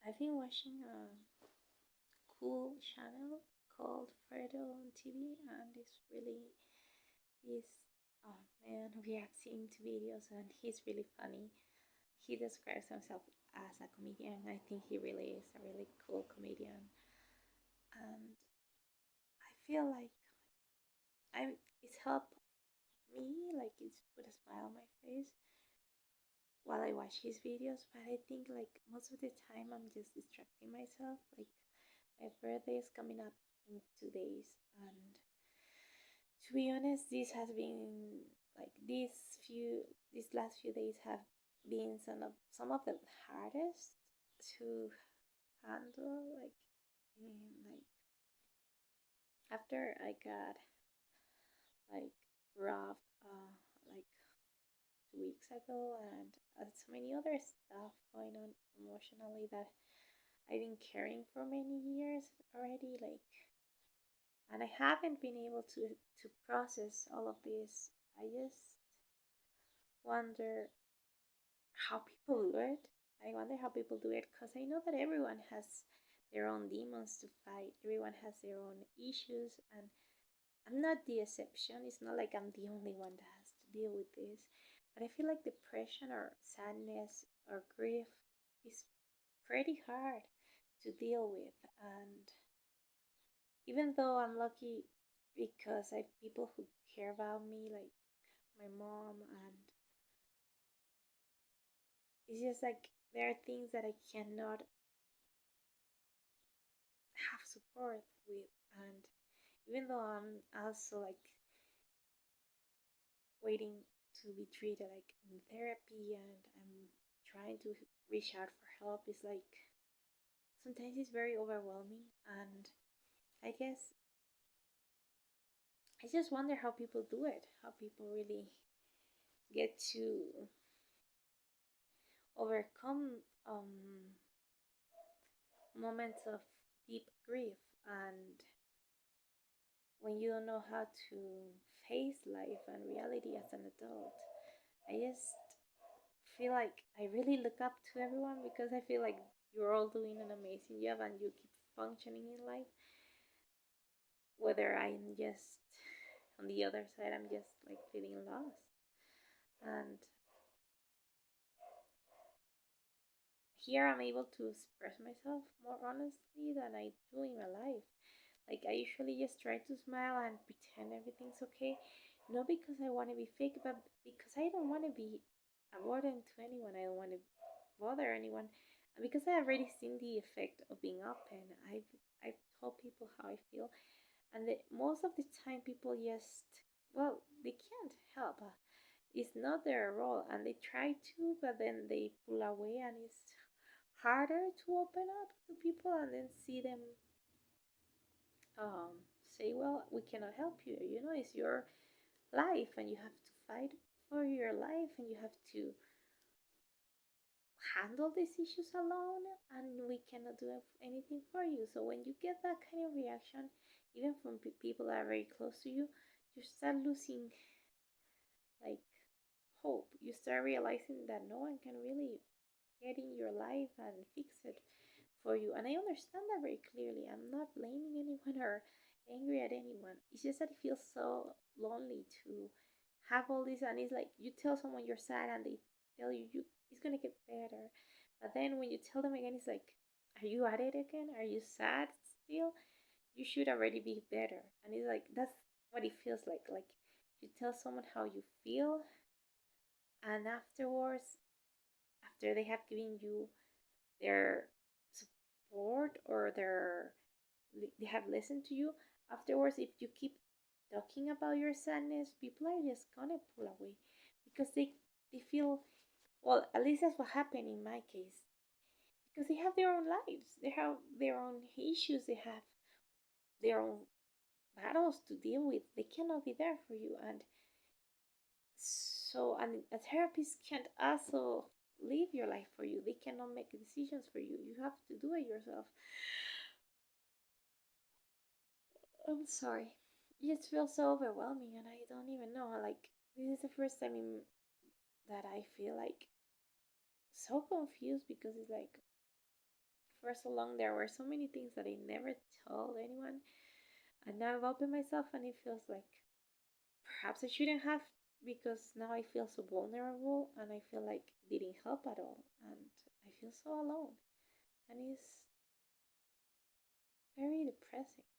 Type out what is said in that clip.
I've been watching a cool channel called Fredo on TV, and it's really this man reacting to videos, and he's really funny. He describes himself as a comedian. I think he really is a really cool comedian, and I feel like it's helped me, like it's put a smile on my face while I watch his videos. But I think like most of the time I'm just distracting myself. Like my birthday is coming up in 2 days, and to be honest, this has been like these last few days have been some of the hardest to handle. Like after I got like robbed like 2 weeks ago, and so many other stuff going on emotionally that I've been carrying for many years already. Like, and I haven't been able to process all of this. I just wonder how people do it. I wonder how people do it because I know that everyone has their own demons to fight. Everyone has their own issues, and I'm not the exception. It's not like I'm the only one that has to deal with this. But I feel like depression or sadness or grief is pretty hard to deal with. And even though I'm lucky because I have people who care about me, like my mom, and it's just like there are things that I cannot have support with. And even though I'm also like waiting to be treated like in therapy, and I'm trying to reach out for help, it's like sometimes it's very overwhelming. And I guess I just wonder how people do it, how people really get to overcome moments of deep grief, and when you don't know how to face life and reality as an adult. I just feel like I really look up to everyone because I feel like you're all doing an amazing job and you keep functioning in life. Whether I'm just on the other side, I'm just like feeling lost. And here I'm able to express myself more honestly than I do in my life. Like I usually just try to smile and pretend everything's okay. Not because I want to be fake, but because I don't want to be a burden to anyone. I don't want to bother anyone. And because I already seen the effect of being open, I've told people how I feel, and most of the time people just well they can't help. It's not their role, and they try to, but then they pull away, and it's harder to open up to people and then see them um, say, well, we cannot help you. You know, it's your life, and you have to fight for your life, and you have to handle these issues alone, and we cannot do anything for you. So when you get that kind of reaction, even from people that are very close to you, you start losing like hope. You start realizing that no one can really get in your life and fix it for you. And I understand that very clearly. I'm not blaming anyone or angry at anyone. It's just that it feels so lonely to have all this, and it's like you tell someone you're sad and they tell you it's gonna get better. But then when you tell them again, it's like, are you at it again? Are you sad still? You should already be better. And it's like that's what it feels like. Like you tell someone how you feel, and afterwards, after they have given you their support or they have listened to you, afterwards if you keep talking about your sadness, people are just gonna pull away because they feel, well, at least that's what happened in my case, because they have their own lives, they have their own issues, they have their own battles to deal with. They cannot be there for you. And so, and a therapist can't also live your life for you. They cannot make decisions for you. You have to do it yourself. I'm sorry. It just feels so overwhelming, and I don't even know. Like, this is the first time that I feel like so confused because it's like, for so long. There were so many things that I never told anyone, and now I've opened myself, and it feels like perhaps I shouldn't have, because now I feel so vulnerable, and I feel like it didn't help at all, and I feel so alone, and it's very depressing.